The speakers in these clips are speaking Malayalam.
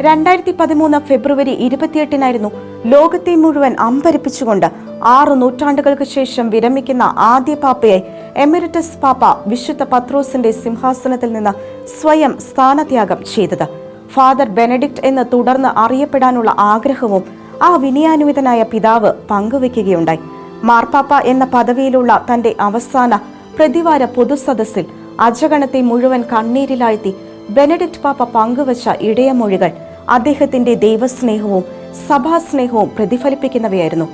2013 ഫെബ്രുവരി 28 ലോകത്തെ മുഴുവൻ അമ്പരപ്പിച്ചുകൊണ്ട് 6 നൂറ്റാണ്ടുകൾക്ക് ശേഷം വിരമിക്കുന്ന ആദ്യ പാപ്പയായി എമിരറ്റസ് പാപ്പ വിശുദ്ധ പത്രോസിന്റെ സിംഹാസനത്തിൽ നിന്ന് സ്വയം സ്ഥാനത്യാഗം ചെയ്തത്. ഫാദർ ബെനഡിക്ട് എന്ന് തുടർന്ന് അറിയപ്പെടാനുള്ള ആഗ്രഹവും ആ വിനയാന്വിതനായ പിതാവ് പങ്കുവയ്ക്കുകയുണ്ടായി. മാർപ്പാപ്പ എന്ന പദവിയിലുള്ള തന്റെ അവസാന പ്രതിവാര പൊതുസദസ്സിൽ അജഗണത്തെ മുഴുവൻ കണ്ണീരിലാഴ്ത്തി ബെനഡിക്ട് പാപ്പ പങ്കുവച്ച ഇടയമൊഴികൾ അദ്ദേഹത്തിന്റെ ദൈവസ്നേഹവും സഭാസ്നേഹവും പ്രതിഫലിപ്പിക്കുന്നവയായിരുന്നു.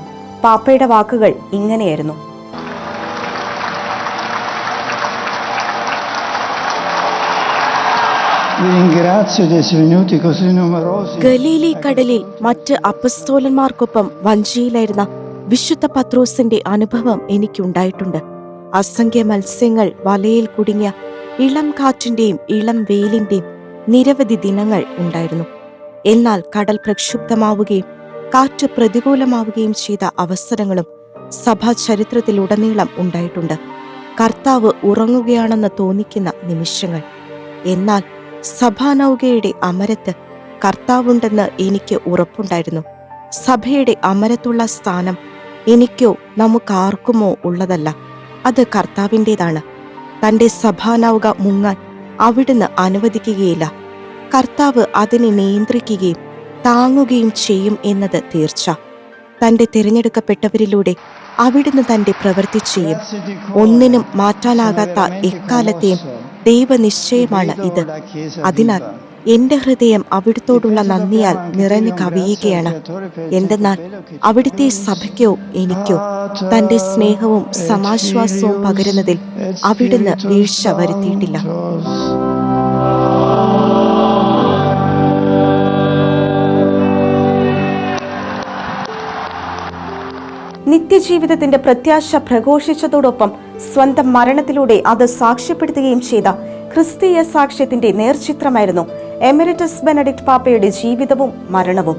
പാപ്പയുടെ വാക്കുകൾ ഇങ്ങനെയായിരുന്നു: ഗലീലി കടലിൽ മറ്റ് അപ്പസ്തോലന്മാർക്കൊപ്പം വഞ്ചിയിലായിരുന്ന വിശുദ്ധ പത്രോസിന്റെ അനുഭവം എനിക്കുണ്ടായിട്ടുണ്ട്. അസംഖ്യ മത്സ്യങ്ങൾ വലയിൽ കുടുങ്ങിയ ഇളം കാറ്റിന്റെയും ഇളം വെയിലിന്റെയും നിരവധി ദിനങ്ങൾ ഉണ്ടായിരുന്നു. എന്നാൽ കടൽ പ്രക്ഷുബ്ധമാവുകയും കാറ്റ് പ്രതികൂലമാവുകയും ചെയ്ത അവസരങ്ങളും സഭാ ചരിത്രത്തിലുടനീളം ഉണ്ടായിട്ടുണ്ട്. കർത്താവ് ഉറങ്ങുകയാണെന്ന് തോന്നിക്കുന്ന നിമിഷങ്ങൾ. എന്നാൽ സഭാനൗകയുടെ അമരത്ത് കർത്താവുണ്ടെന്ന് എനിക്ക് ഉറപ്പുണ്ടായിരുന്നു. സഭയുടെ അമരത്തുള്ള സ്ഥാനം എനിക്കോ നമുക്കാർക്കുമോ ഉള്ളതല്ല, അത് കർത്താവിൻ്റെതാണ്. തന്റെ സഭാനൗക മുങ്ങാൻ അവിടുന്ന് അനുവദിക്കുകയില്ല. കർത്താവ് അതിനെ നിയന്ത്രിക്കുകയും താങ്ങുകയും ചെയ്യും എന്നത് തീർച്ച. തന്റെ തിരഞ്ഞെടുക്കപ്പെട്ടവരിലൂടെ അവിടുന്ന് തന്റെ പ്രവൃത്തി ചെയ്യും. ഒന്നിനും മാറ്റാനാകാത്ത എക്കാലത്തെയും ദൈവനിശ്ചയമാണ് ഇത്. അതിനാൽ എന്റെ ഹൃദയം അവിടുത്തോടുള്ള നന്ദിയാൽ നിറഞ്ഞു കവിയുകയാണ്. എന്തെന്നാൽ അവിടുത്തെ സഭയ്ക്കോ എനിക്കോ തന്റെ സ്നേഹവും സമാശ്വാസവും പകരുന്നതിൽ അവിടുന്ന് വീഴ്ച വരുത്തിയിട്ടില്ല. നിത്യജീവിതത്തിന്റെ പ്രത്യാശ പ്രഘോഷിച്ചതോടൊപ്പം സ്വന്തം മരണത്തിലൂടെ അത് സാക്ഷ്യപ്പെടുത്തുകയും ചെയ്ത ക്രിസ്തീയ സാക്ഷ്യത്തിന്റെ നേർചിത്രമായിരുന്നു എമിരറ്റസ് ബെനഡിക്ട് പാപ്പയുടെ ജീവിതവും മരണവും.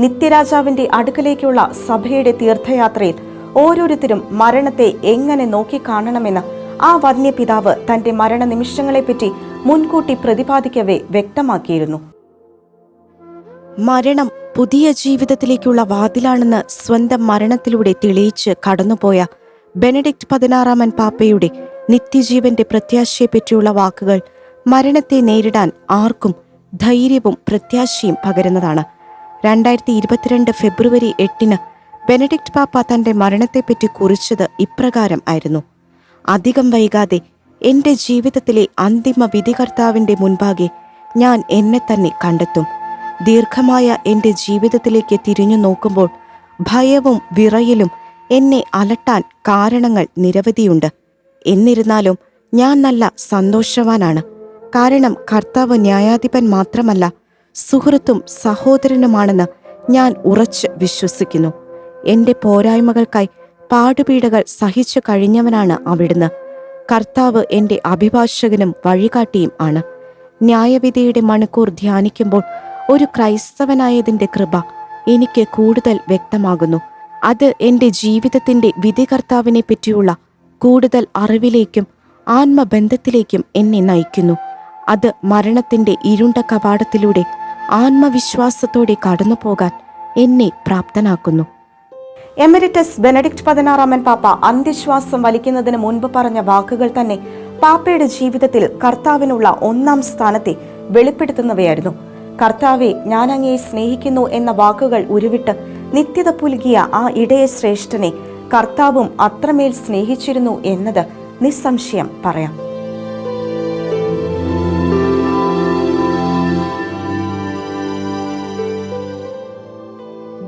നിത്യരാജാവിന്റെ അടുക്കലേക്കുള്ള സഭയുടെ തീർത്ഥയാത്രയിൽ ഓരോരുത്തരും മരണത്തെ എങ്ങനെ നോക്കിക്കാണണമെന്ന് ആ വന്യപിതാവ് തന്റെ മരണനിമിഷങ്ങളെപ്പറ്റി മുൻകൂട്ടി പ്രതിപാദിക്കവേ വ്യക്തമാക്കിയിരുന്നു. മരണം പുതിയ ജീവിതത്തിലേക്കുള്ള വാതിലാണെന്ന് സ്വന്തം മരണത്തിലൂടെ തെളിയിച്ച് കടന്നുപോയ ബെനഡിക്ട് 16 പാപ്പയുടെ നിത്യജീവന്റെ പ്രത്യാശയെപ്പറ്റിയുള്ള വാക്കുകൾ മരണത്തെ നേരിടാൻ ആർക്കും ധൈര്യവും പ്രത്യാശയും പകരുന്നതാണ്. 2022 ഫെബ്രുവരി 8 ബെനഡിക്ട് പാപ്പ തന്റെ മരണത്തെപ്പറ്റി കുറിച്ചത് ഇപ്രകാരം ആയിരുന്നു: അധികം വൈകാതെ എന്റെ ജീവിതത്തിലെ അന്തിമ വിധികർത്താവിന്റെ മുൻപാകെ ഞാൻ എന്നെ തന്നെ കണ്ടെത്തും. ദീർഘമായ എന്റെ ജീവിതത്തിലേക്ക് തിരിഞ്ഞു നോക്കുമ്പോൾ ഭയവും വിറയലും എന്നെ അലട്ടാൻ കാരണങ്ങൾ നിരവധിയുണ്ട്. എന്നിരുന്നാലും ഞാൻ നല്ല സന്തോഷവാനാണ്. കാരണം കർത്താവ് ന്യായാധിപൻ മാത്രമല്ല, സുഹൃത്തും സഹോദരനുമാണെന്ന് ഞാൻ ഉറച്ച് വിശ്വസിക്കുന്നു. എന്റെ പോരായ്മകൾക്കായി പാടുപീഡകൾ സഹിച്ചു കഴിഞ്ഞവനാണ് അവിടുന്ന്. കർത്താവ് എന്റെ അഭിഭാഷകനും വഴികാട്ടിയും ആണ്. ന്യായവിധിയുടെ മണിക്കൂർ ധ്യാനിക്കുമ്പോൾ ഒരു ക്രൈസ്തവനായതിന്റെ കൃപ എനിക്ക് കൂടുതൽ വ്യക്തമാകുന്നു. അത് എന്റെ ജീവിതത്തിന്റെ വിധികർത്താവിനെ പറ്റിയുള്ള കൂടുതൽ അറിവിലേക്കും ആത്മബന്ധത്തിലേക്കും എന്നെ നയിക്കുന്നു. അത് മരണത്തിന്റെ ഇരുണ്ട കവാടത്തിലൂടെ ആത്മവിശ്വാസത്തോടെ കടന്നുപോകാൻ എന്നെ പ്രാപ്തനാക്കുന്നു. എമിരറ്റസ് ബെനഡിക്ട് 16 പാപ്പ അന്ത്യശ്വാസം വലിക്കുന്നതിന് മുൻപ് പറഞ്ഞ വാക്കുകൾ തന്നെ പാപ്പയുടെ ജീവിതത്തിൽ കർത്താവിനുള്ള ഒന്നാം സ്ഥാനത്തെ വെളിപ്പെടുത്തുന്നവയായിരുന്നു. കർത്താവെ, ഞാൻ അങ്ങയെ സ്നേഹിക്കുന്നു എന്ന വാക്കുകൾ ഉരുവിട്ട് നിത്യത പുലുകിയ ആ ഇടയ ശ്രേഷ്ഠനെ കർത്താവും അത്രമേൽ സ്നേഹിച്ചിരുന്നു എന്നത് നിസ്സംശയം പറയാം.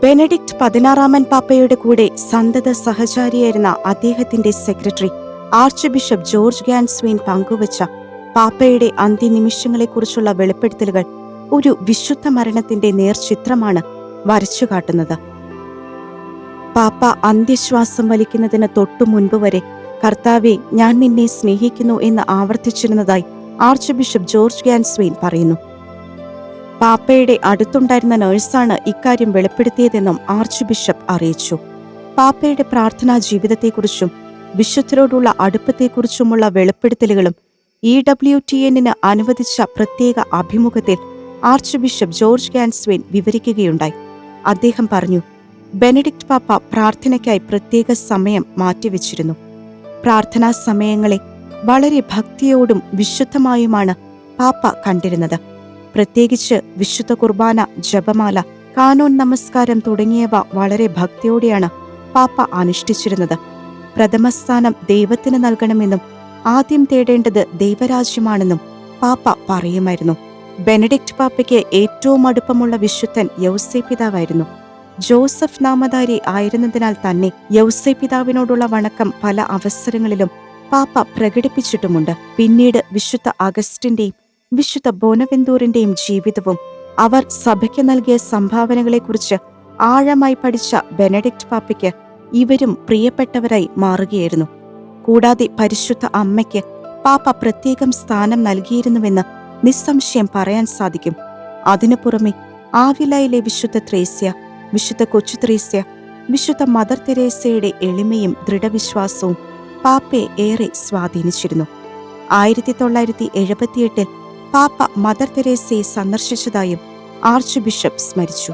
ബെനഡിക്ട് 16 പാപ്പയുടെ കൂടെ സന്തത സഹചാരിയായിരുന്ന അദ്ദേഹത്തിന്റെ സെക്രട്ടറി ആർച്ച് ബിഷപ്പ് ജോർജ് ഗാൻസ്വീൻ പങ്കുവച്ച പാപ്പയുടെ അന്ത്യനിമിഷങ്ങളെക്കുറിച്ചുള്ള വെളിപ്പെടുത്തലുകൾ ഒരു വിശുദ്ധ മരണത്തിന്റെ നേർചിത്രമാണ് വരച്ചുകാട്ടുന്നത്. പാപ്പ അന്ത്യശ്വാസം വലിക്കുന്നതിന് തൊട്ടു മുൻപ് വരെ കർത്താവെ, ഞാൻ നിന്നെ സ്നേഹിക്കുന്നു എന്ന് ആവർത്തിച്ചിരുന്നതായി ആർച്ച് ബിഷപ്പ് ജോർജ് ഗാൻസ്വീൻ പറയുന്നു. പാപ്പയുടെ അടുത്തുണ്ടായിരുന്ന നഴ്സാണ് ഇക്കാര്യം വെളിപ്പെടുത്തിയതെന്നും ആർച്ച് ബിഷപ്പ് അറിയിച്ചു. പാപ്പയുടെ പ്രാർത്ഥനാ ജീവിതത്തെക്കുറിച്ചും വിശുദ്ധരോടുള്ള അടുപ്പത്തെക്കുറിച്ചുമുള്ള വെളിപ്പെടുത്തലുകളും EWTN അനുവദിച്ച പ്രത്യേക അഭിമുഖത്തിൽ ആർച്ച് ബിഷപ്പ് ജോർജ് ഗാൻസ്വീൻ വിവരിക്കുകയുണ്ടായി. അദ്ദേഹം പറഞ്ഞു, ബെനഡിക്ട് പാപ്പ പ്രാർത്ഥനയ്ക്കായി പ്രത്യേക സമയം മാറ്റിവെച്ചിരുന്നു. പ്രാർത്ഥനാ സമയങ്ങളെ വളരെ ഭക്തിയോടും വിശുദ്ധമായുമാണ് പാപ്പ കണ്ടിരുന്നത്. പ്രത്യേകിച്ച് വിശുദ്ധ കുർബാന, ജപമാല, കാനോൻ നമസ്കാരം തുടങ്ങിയവ വളരെ ഭക്തിയോടെയാണ് പാപ്പ അനുഷ്ഠിച്ചിരുന്നത്. പ്രഥമസ്ഥാനം ദൈവത്തിന് നൽകണമെന്നും ആദ്യം തേടേണ്ടത് ദൈവരാജ്യമാണെന്നും പാപ്പ പറയുമായിരുന്നു. ബെനഡിക്ട് പാപ്പയ്ക്ക് ഏറ്റവും അടുപ്പമുള്ള വിശുദ്ധൻ യൗസേ പിതാവായിരുന്നു. ജോസഫ് നാമധാരി ആയിരുന്നതിനാൽ തന്നെ യൗസേ പിതാവിനോടുള്ള വണക്കം പല അവസരങ്ങളിലും പാപ്പ പ്രകടിപ്പിച്ചിട്ടുമുണ്ട്. പിന്നീട് വിശുദ്ധ അഗസ്റ്റിന്റെയും വിശുദ്ധ ബോനവെന്തൂറിന്റെയും ജീവിതവും അവർ സഭയ്ക്ക് നൽകിയ സംഭാവനകളെക്കുറിച്ച് ആഴമായി പഠിച്ച ബെനഡിക്ട് പാപ്പയ്ക്ക് ഇവരും പ്രിയപ്പെട്ടവരായി മാറുകയായിരുന്നു. കൂടാതെ പരിശുദ്ധ അമ്മയ്ക്ക് പാപ്പ പ്രത്യേകം സ്ഥാനം നൽകിയിരുന്നുവെന്ന് നിസ്സംശയം പറയാൻ സാധിക്കും. അതിനു പുറമെ ആവിലയിലെ വിശുദ്ധ ത്രേസ്യ, വിശുദ്ധ കൊച്ചു ത്രേസ്യ, വിശുദ്ധ മദർ തെരേസയുടെ എളിമയും ദൃഢവിശ്വാസവും പാപ്പയെ ഏറെ സ്വാധീനിച്ചിരുന്നു. 1978 പാപ്പ മദർ തെരേസയെ സന്ദർശിച്ചതായും ആർച്ച് ബിഷപ്പ് സ്മരിച്ചു.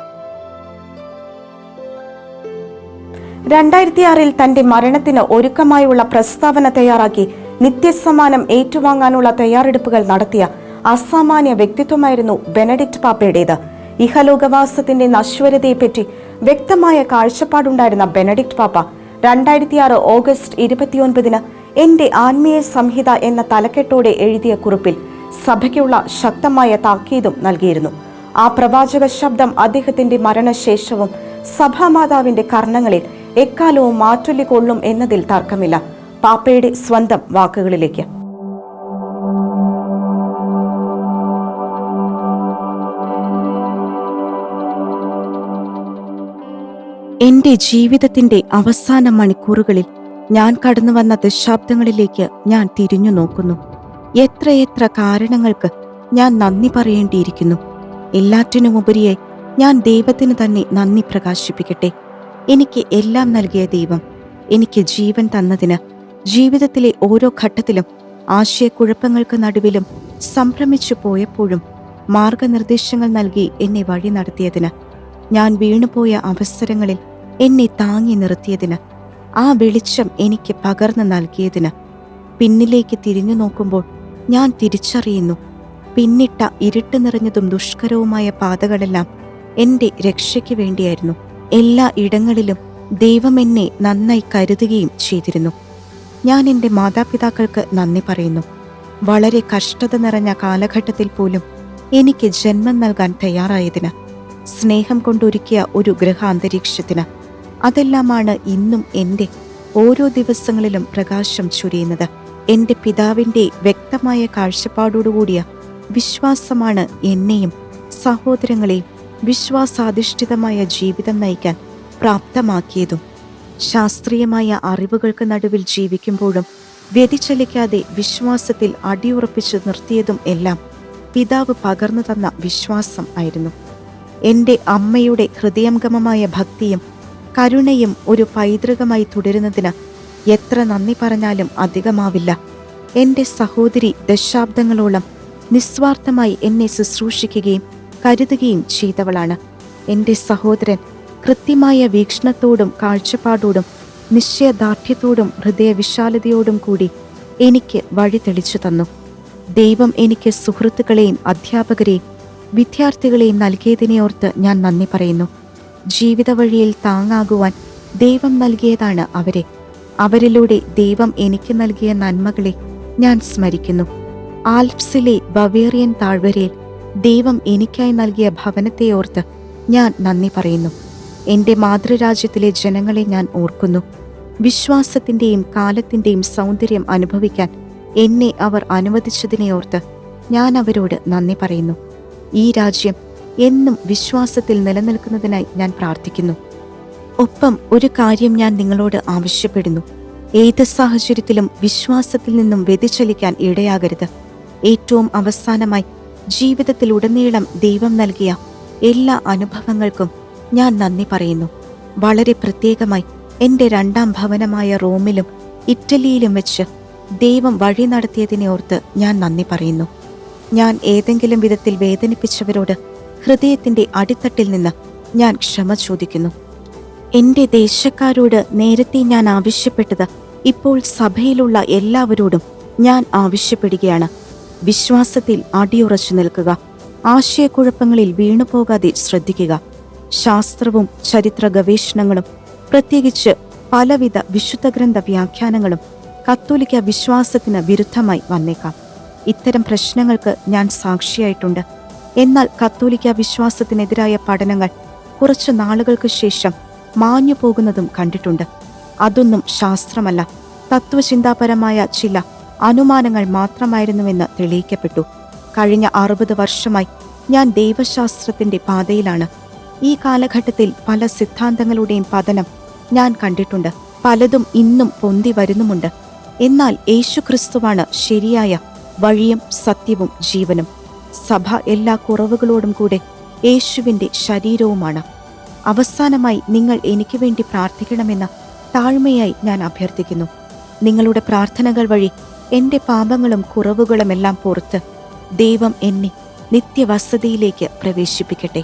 2006 തന്റെ മരണത്തിന് ഒരുക്കമായുള്ള പ്രസ്താവന തയ്യാറാക്കി നിത്യസമ്മാനം ഏറ്റുവാങ്ങാനുള്ള തയ്യാറെടുപ്പുകൾ നടത്തിയ അസാമാന്യ വ്യക്തിത്വമായിരുന്നു ബെനഡിക്ട് പാപ്പയുടേത്. ഇഹലോകവാസത്തിന്റെ നശ്വരതയെപ്പറ്റി വ്യക്തമായ കാഴ്ചപ്പാടുണ്ടായിരുന്ന ബെനഡിക്ട് പാപ്പ 2006 ഓഗസ്റ്റ് 29 എന്റെ ആത്മീയ സംഹിത എന്ന തലക്കെട്ടോടെ എഴുതിയ കുറിപ്പിൽ സഭയ്ക്കുള്ള ശക്തമായ താക്കീതും നൽകിയിരുന്നു. ആ പ്രവാചക ശബ്ദം അദ്ദേഹത്തിന്റെ മരണശേഷവും സഭാമാതാവിന്റെ കർണങ്ങളിൽ എക്കാലവും മാറ്റൊല്ലിക്കൊള്ളും എന്നതിൽ തർക്കമില്ല. പാപ്പയുടെ സ്വന്തം വാക്കുകളിലേക്ക്. എന്റെ ജീവിതത്തിന്റെ അവസാന മണിക്കൂറുകളിൽ ഞാൻ കടന്നുവന്ന ദശാബ്ദങ്ങളിലേക്ക് ഞാൻ തിരിഞ്ഞു നോക്കുന്നു. എത്രയെത്ര കാരണങ്ങൾക്ക് ഞാൻ നന്ദി പറയേണ്ടിയിരിക്കുന്നു. എല്ലാറ്റിനുമുപരിയായി ഞാൻ ദൈവത്തിന് തന്നെ നന്ദി പ്രകാശിപ്പിക്കട്ടെ. എനിക്ക് എല്ലാം നൽകിയ ദൈവം എനിക്ക് ജീവൻ തന്നതിന്, ജീവിതത്തിലെ ഓരോ ഘട്ടത്തിലും ആശയക്കുഴപ്പങ്ങൾക്ക് നടുവിലും സംഭ്രമിച്ചു പോയപ്പോഴും മാർഗനിർദ്ദേശങ്ങൾ നൽകി എന്നെ വഴി നടത്തിയതിന്, ഞാൻ വീണുപോയ അവസരങ്ങളിൽ എന്നെ താങ്ങി നിർത്തിയതിന്, ആ വെളിച്ചം എനിക്ക് പകർന്നു നൽകിയതിന്, പിന്നിലേക്ക് തിരിഞ്ഞു നോക്കുമ്പോൾ ഞാൻ തിരിച്ചറിയുന്നു, പിന്നിട്ട ഇരുട്ട് നിറഞ്ഞതും ദുഷ്കരവുമായ പാതകളെല്ലാം എൻ്റെ രക്ഷയ്ക്ക് വേണ്ടിയായിരുന്നു. എല്ലാ ഇടങ്ങളിലും ദൈവം എന്നെ നന്നായി കരുതുകയും ചെയ്തിരുന്നു. ഞാൻ എൻ്റെ മാതാപിതാക്കൾക്ക് നന്ദി പറയുന്നു. വളരെ കഷ്ടത നിറഞ്ഞ കാലഘട്ടത്തിൽ പോലും എനിക്ക് ജന്മം നൽകാൻ തയ്യാറായതിന്, സ്നേഹം കൊണ്ടൊരുക്കിയ ഒരു ഗൃഹാന്തരീക്ഷത്തിന്. അതെല്ലാമാണ് ഇന്നും എൻ്റെ ഓരോ ദിവസങ്ങളിലും പ്രകാശം ചൊരിയുന്നത്. എൻ്റെ പിതാവിൻ്റെ വ്യക്തമായ കാഴ്ചപ്പാടോടുകൂടിയ വിശ്വാസമാണ് എന്നെയും സഹോദരങ്ങളെയും വിശ്വാസാധിഷ്ഠിതമായ ജീവിതം നയിക്കാൻ പ്രാപ്തമാക്കിയതും. ശാസ്ത്രീയമായ അറിവുകൾക്ക് നടുവിൽ ജീവിക്കുമ്പോഴും വ്യതിചലിക്കാതെ വിശ്വാസത്തിൽ അടിയുറപ്പിച്ചു നിർത്തിയതും എല്ലാം പിതാവ് പകർന്നു തന്ന വിശ്വാസം ആയിരുന്നു. എൻ്റെ അമ്മയുടെ ഹൃദയംഗമമായ ഭക്തിയും കരുണയും ഒരു പൈതൃകമായി തുടരുന്നതിന് എത്ര നന്ദി പറഞ്ഞാലും അധികമാവില്ല. എൻ്റെ സഹോദരി ദശാബ്ദങ്ങളോളം നിസ്വാർത്ഥമായി എന്നെ ശുശ്രൂഷിക്കുകയും കരുതുകയും ചെയ്തവളാണ്. എൻ്റെ സഹോദരൻ കൃത്യമായ വീക്ഷണത്തോടും കാഴ്ചപ്പാടോടും നിശ്ചയദാർഢ്യത്തോടും ഹൃദയവിശാലതയോടും കൂടി എനിക്ക് വഴി തെളിച്ചു തന്നു. ദൈവം എനിക്ക് സുഹൃത്തുക്കളെയും അധ്യാപകരെയും വിദ്യാർത്ഥികളെയും നൽകിയതിനെ ഓർത്ത് ഞാൻ നന്ദി പറയുന്നു. ജീവിത വഴിയിൽ താങ്ങാകുവാൻ ദൈവം നൽകിയതാണ് അവരെ. അവരിലൂടെ ദൈവം എനിക്ക് നൽകിയ നന്മകളെ ഞാൻ സ്മരിക്കുന്നു. ആൽപ്സിലെ ബവേറിയൻ താഴ്വരയിൽ ദൈവം എനിക്കായി നൽകിയ ഭവനത്തെ ഓർത്ത് ഞാൻ നന്ദി പറയുന്നു. എൻ്റെ മാതൃരാജ്യത്തിലെ ജനങ്ങളെ ഞാൻ ഓർക്കുന്നു. വിശ്വാസത്തിൻ്റെയും കാലത്തിൻ്റെയും സൗന്ദര്യം അനുഭവിക്കാൻ എന്നെ അവർ അനുവദിച്ചതിനെ ഓർത്ത് ഞാൻ അവരോട് നന്ദി പറയുന്നു. ഈ രാജ്യം എന്നും വിശ്വാസത്തിൽ നിലനിൽക്കുന്നതിനായി ഞാൻ പ്രാർത്ഥിക്കുന്നു. ഒപ്പം ഒരു കാര്യം ഞാൻ നിങ്ങളോട് ആവശ്യപ്പെടുന്നു. ഏത് സാഹചര്യത്തിലും വിശ്വാസത്തിൽ നിന്നും വ്യതിചലിക്കാൻ ഇടയാകരുത്. ഏറ്റവും അവസാനമായി ജീവിതത്തിലുടനീളം ദൈവം നൽകിയ എല്ലാ അനുഭവങ്ങൾക്കും ഞാൻ നന്ദി പറയുന്നു. വളരെ പ്രത്യേകമായി എൻ്റെ രണ്ടാം ഭവനമായ റോമിലും ഇറ്റലിയിലും വെച്ച് ദൈവം വഴി നടത്തിയതിനെ ഓർത്ത് ഞാൻ നന്ദി പറയുന്നു. ഞാൻ ഏതെങ്കിലും വിധത്തിൽ വേദനിപ്പിച്ചവരോട് ഹൃദയത്തിന്റെ അടിത്തട്ടിൽ നിന്ന് ഞാൻ ക്ഷമ ചോദിക്കുന്നു. എന്റെ ദേശക്കാരോട് നേരത്തെ ഞാൻ ആവശ്യപ്പെട്ടത് ഇപ്പോൾ സഭയിലുള്ള എല്ലാവരോടും ഞാൻ ആവശ്യപ്പെടുകയാണ്. വിശ്വാസത്തിൽ അടിയുറച്ചു നിൽക്കുക. ആശയക്കുഴപ്പങ്ങളിൽ വീണുപോകാതെ ശ്രദ്ധിക്കുക. ശാസ്ത്രവും ചരിത്ര ഗവേഷണങ്ങളും പ്രത്യേകിച്ച് പലവിധ വിശുദ്ധ ഗ്രന്ഥ വ്യാഖ്യാനങ്ങളും കത്തോലിക്ക വിശ്വാസത്തിന് വിരുദ്ധമായി വന്നേക്കാം. ഇത്തരം പ്രശ്നങ്ങൾക്ക് ഞാൻ സാക്ഷിയായിട്ടുണ്ട്. എന്നാൽ കത്തോലിക്ക വിശ്വാസത്തിനെതിരായ പഠനങ്ങൾ കുറച്ചു നാളുകൾക്ക് ശേഷം മാഞ്ഞു പോകുന്നതും കണ്ടിട്ടുണ്ട്. അതൊന്നും ശാസ്ത്രമല്ല, തത്വചിന്താപരമായ ചില അനുമാനങ്ങൾ മാത്രമായിരുന്നുവെന്ന് തെളിയിക്കപ്പെട്ടു. കഴിഞ്ഞ 60 വർഷമായി ഞാൻ ദൈവശാസ്ത്രത്തിന്റെ പാതയിലാണ്. ഈ കാലഘട്ടത്തിൽ പല സിദ്ധാന്തങ്ങളുടെയും പതനം ഞാൻ കണ്ടിട്ടുണ്ട്. പലതും ഇന്നും പൊന്തി വരുന്നുമുണ്ട്. എന്നാൽ യേശുക്രിസ്തുവാണ് ശരിയായ വഴിയും സത്യവും ജീവനും. സഭ എല്ലാ കുറവുകളോടും കൂടെ യേശുവിന്റെ ശരീരവുമാണ്. അവസാനമായി നിങ്ങൾ എനിക്ക് വേണ്ടി പ്രാർത്ഥിക്കണമെന്ന് താഴ്മയായി ഞാൻ അഭ്യർത്ഥിക്കുന്നു. നിങ്ങളുടെ പ്രാർത്ഥനകൾ വഴി എന്റെ പാപങ്ങളും കുറവുകളുമെല്ലാം പുറത്ത് ദൈവം എന്നെ നിത്യവസതിയിലേക്ക് പ്രവേശിപ്പിക്കട്ടെ.